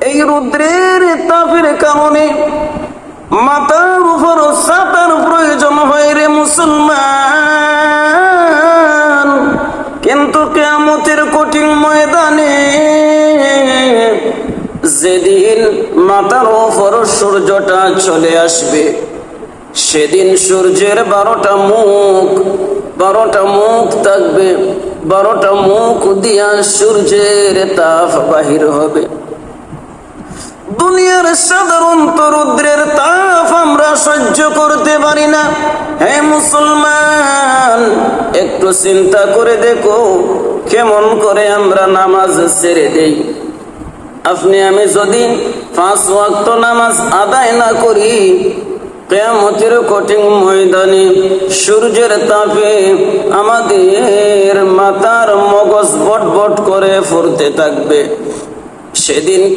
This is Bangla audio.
এই রৌদ্রের তাপের কারণে মাথার উপর ছাতার প্রয়োজন হয় রে মুসলমান। কিন্তু কিয়ামতের কঠিন ময়দানে যেদিন মাথার উপর সূর্যটা চলে আসবে, সেদিন সূর্যের 12টা মুখ থাকবে। 12টা মুখ দিয়া সূর্যের তাপ বাহির হবে। দুনিয়ার সাধারণত রৌদ্রের তাপ আমরা সহ্য করতে পারি না। হে মুসলমান, একটু চিন্তা করে দেখো কেমন করে আমরা নামাজ ছেড়ে দেই। আপনি আমি যদি 5 ওয়াক্ত নামাজ আদায় না করি, কিয়ামতের কঠিন ময়দানে সূর্যের তাপে আমাদের মাথার মগজ বটবট করে ফুরতে থাকবে। সেদিন